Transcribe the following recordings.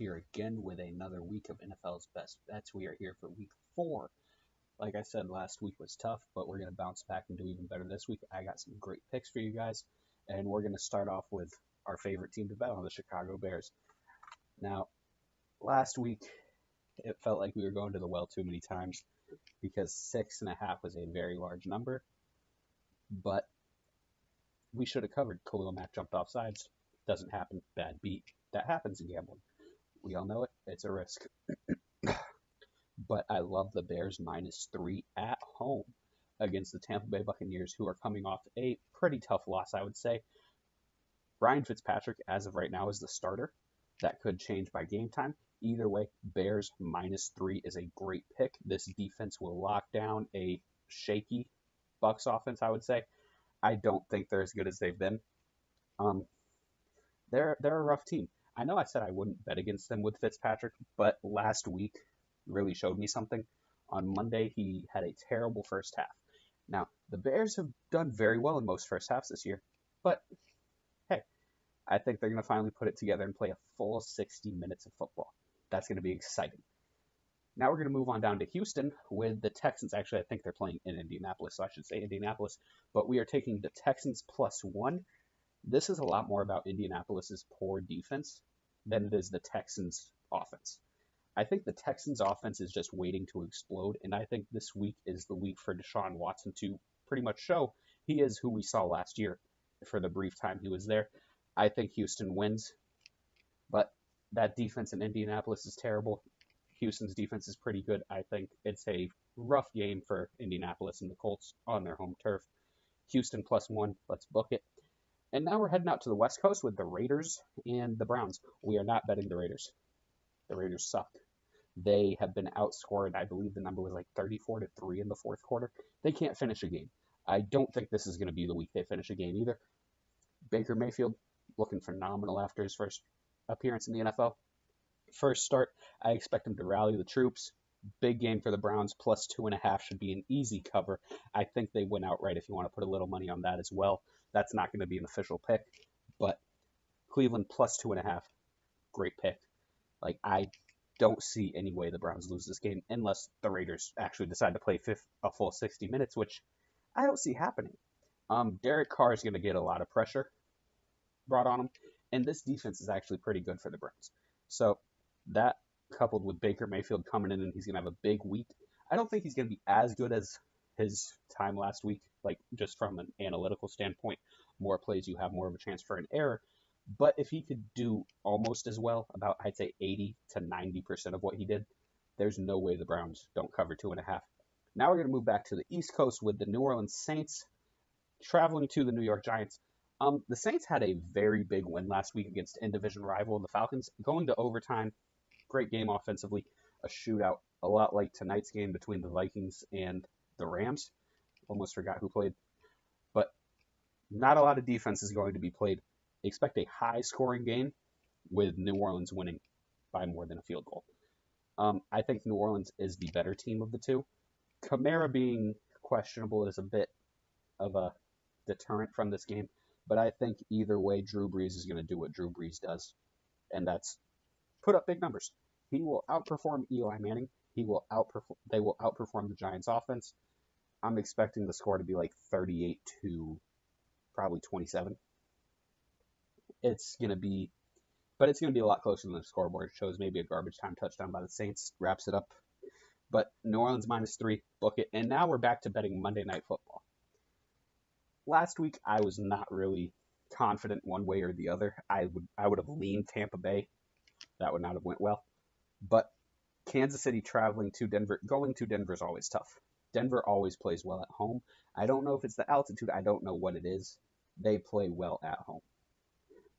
here again with another week of NFL's Best Bets. We are here for week 4. Like I said, last week was tough, but we're going to bounce back and do even better this week. I got some great picks for you guys, and we're going to start off with our favorite team to bet on, the Chicago Bears. Now, last week, it felt like we were going to the well too many times because 6.5 was a very large number, but we should have covered. Khalil Mack jumped off sides. Doesn't happen. Bad beat. That happens in gambling. We all know it. It's a risk. But I love the Bears -3 at home against the Tampa Bay Buccaneers, who are coming off a pretty tough loss, I would say. Ryan Fitzpatrick, as of right now, is the starter. That could change by game time. Either way, Bears -3 is a great pick. This defense will lock down a shaky Bucs offense, I would say. I don't think they're as good as they've been. They're a rough team. I know I said I wouldn't bet against them with Fitzpatrick, but last week really showed me something. On Monday, he had a terrible first half. Now, the Bears have done very well in most first halves this year, but hey, I think they're going to finally put it together and play a full 60 minutes of football. That's going to be exciting. Now we're going to move on down to Houston with the Texans. Actually, I think they're playing in Indianapolis, so I should say Indianapolis, but we are taking the Texans +1. This is a lot more about Indianapolis's poor defense than it is the Texans' offense. I think the Texans' offense is just waiting to explode, and I think this week is the week for Deshaun Watson to pretty much show he is who we saw last year for the brief time he was there. I think Houston wins, but that defense in Indianapolis is terrible. Houston's defense is pretty good. I think it's a rough game for Indianapolis and the Colts on their home turf. Houston +1, let's book it. And now we're heading out to the West Coast with the Raiders and the Browns. We are not betting the Raiders. The Raiders suck. They have been outscored. I believe the number was like 34-3 in the fourth quarter. They can't finish a game. I don't think this is going to be the week they finish a game either. Baker Mayfield looking phenomenal after his first appearance in the NFL. First start, I expect him to rally the troops. Big game for the Browns, +2.5 should be an easy cover. I think they win outright if you want to put a little money on that as well. That's not going to be an official pick, but Cleveland +2.5, great pick. Like, I don't see any way the Browns lose this game unless the Raiders actually decide to play a full 60 minutes, which I don't see happening. Derek Carr is going to get a lot of pressure brought on him, and this defense is actually pretty good for the Browns. So that coupled with Baker Mayfield coming in and he's going to have a big week, I don't think he's going to be as good as his time last week, like just from an analytical standpoint. More plays, you have more of a chance for an error. But if he could do almost as well, about I'd say 80 to 90% of what he did, there's no way the Browns don't cover 2.5. Now we're going to move back to the East Coast with the New Orleans Saints traveling to the New York Giants. The Saints had a very big win last week against in-division rival the Falcons, going to overtime. Great game offensively, a shootout, a lot like tonight's game between the Vikings and the Rams. Almost forgot who played. But not a lot of defense is going to be played. Expect a high-scoring game with New Orleans winning by more than a field goal. I think New Orleans is the better team of the two. Kamara being questionable is a bit of a deterrent from this game, but I think either way, Drew Brees is going to do what Drew Brees does, and that's put up big numbers. He will outperform Eli Manning. They will outperform the Giants' offense. I'm expecting the score to be like 38 to probably 27. It's going to be a lot closer than the scoreboard shows. Maybe a garbage time touchdown by the Saints wraps it up. But New Orleans -3, book it. And now we're back to betting Monday Night Football. Last week, I was not really confident one way or the other. I would have leaned Tampa Bay. That would not have went well. But Kansas City traveling to Denver, going to Denver is always tough. Denver always plays well at home. I don't know if it's the altitude. I don't know what it is. They play well at home.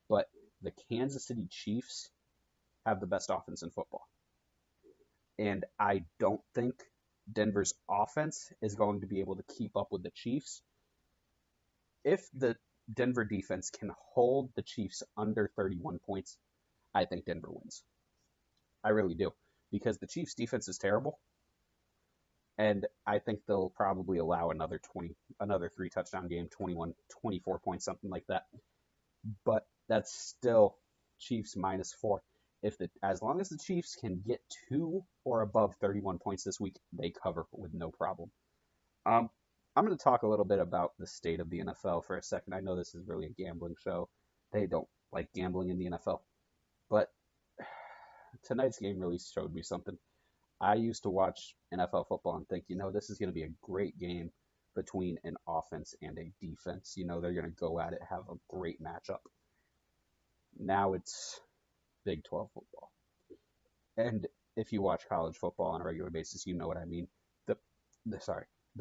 But the Kansas City Chiefs have the best offense in football. And I don't think Denver's offense is going to be able to keep up with the Chiefs. If the Denver defense can hold the Chiefs under 31 points, I think Denver wins. I really do. Because the Chiefs' defense is terrible. And I think they'll probably allow another 3-touchdown game, 21, 24 points, something like that. But that's still Chiefs -4. as long as the Chiefs can get 2 or above 31 points this week, they cover with no problem. Um, I'm going to talk a little bit about the state of the NFL for a second. I know this is really a gambling show. They don't like gambling in the NFL, but tonight's game really showed me something. I used to watch NFL football and think, this is going to be a great game between an offense and a defense. They're going to go at it, have a great matchup. Now it's Big 12 football. And if you watch college football on a regular basis, you know what I mean. The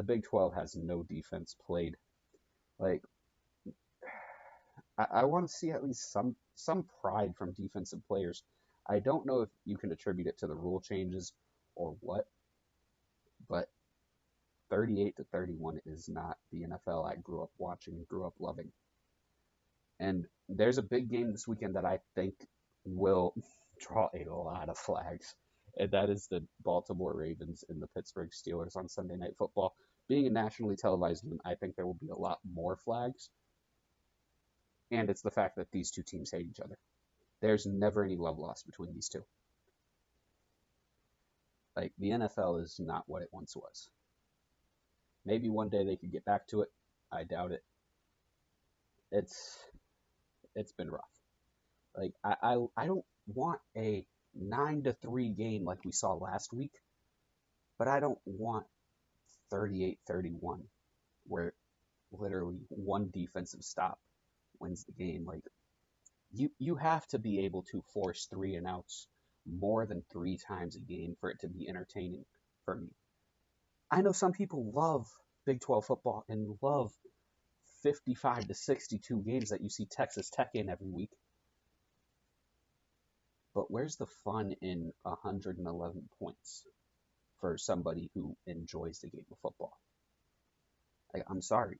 Big 12 has no defense played. Like, I want to see at least some pride from defensive players. I don't know if you can attribute it to the rule changes or what, but 38-31 is not the NFL I grew up watching and grew up loving. And there's a big game this weekend that I think will draw a lot of flags, and that is the Baltimore Ravens and the Pittsburgh Steelers on Sunday Night Football. Being a nationally televised game, I think there will be a lot more flags, and it's the fact that these two teams hate each other. There's never any love lost between these two. Like, the NFL is not what it once was. Maybe one day they could get back to it. I doubt it. It's been rough. Like, I don't want a 9-3 game like we saw last week, but I don't want 38-31 where literally one defensive stop wins the game. Like, you have to be able to force 3-and-outs more than 3 times a game for it to be entertaining for me. I know some people love Big 12 football and love 55-62 games that you see Texas Tech in every week. But where's the fun in 111 points for somebody who enjoys the game of football? Like, I'm sorry.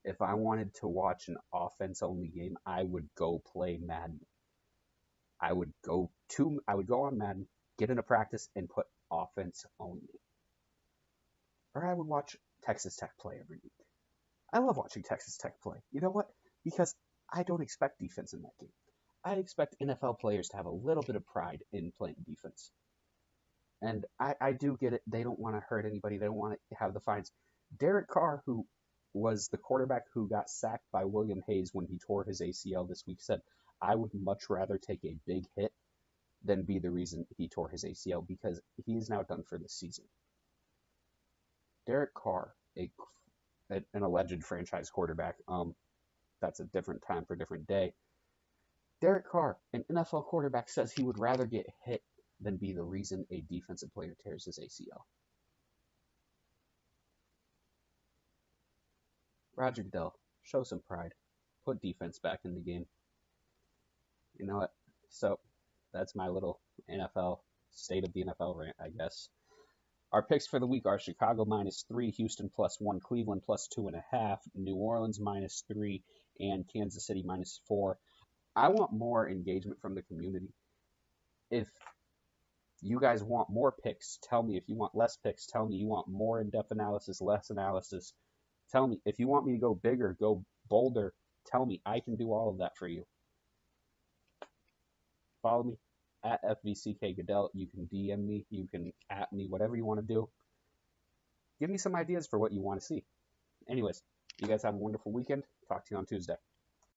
If I wanted to watch an offense-only game, I would go play Madden. I would go on Madden, get into practice, and put offense only. Or I would watch Texas Tech play every week. I love watching Texas Tech play. You know what? Because I don't expect defense in that game. I expect NFL players to have a little bit of pride in playing defense. And I do get it. They don't want to hurt anybody. They don't want to have the fines. Derek Carr, who was the quarterback who got sacked by William Hayes when he tore his ACL this week, said, I would much rather take a big hit than be the reason he tore his ACL because he is now done for this season. Derek Carr, an alleged franchise quarterback, that's a different time for a different day. Derek Carr, an NFL quarterback, says he would rather get hit than be the reason a defensive player tears his ACL. Roger Goodell, show some pride. Put defense back in the game. You know what? So, that's my little NFL, state of the NFL rant, I guess. Our picks for the week are Chicago -3, Houston +1, Cleveland +2.5, New Orleans -3, and Kansas City -4. I want more engagement from the community. If you guys want more picks, tell me. If you want less picks, tell me. You want more in-depth analysis, less analysis, tell me. If you want me to go bigger, go bolder, tell me. I can do all of that for you. Follow me at FVCK Goodell. You can DM me. You can at me, whatever you want to do. Give me some ideas for what you want to see. Anyways, you guys have a wonderful weekend. Talk to you on Tuesday.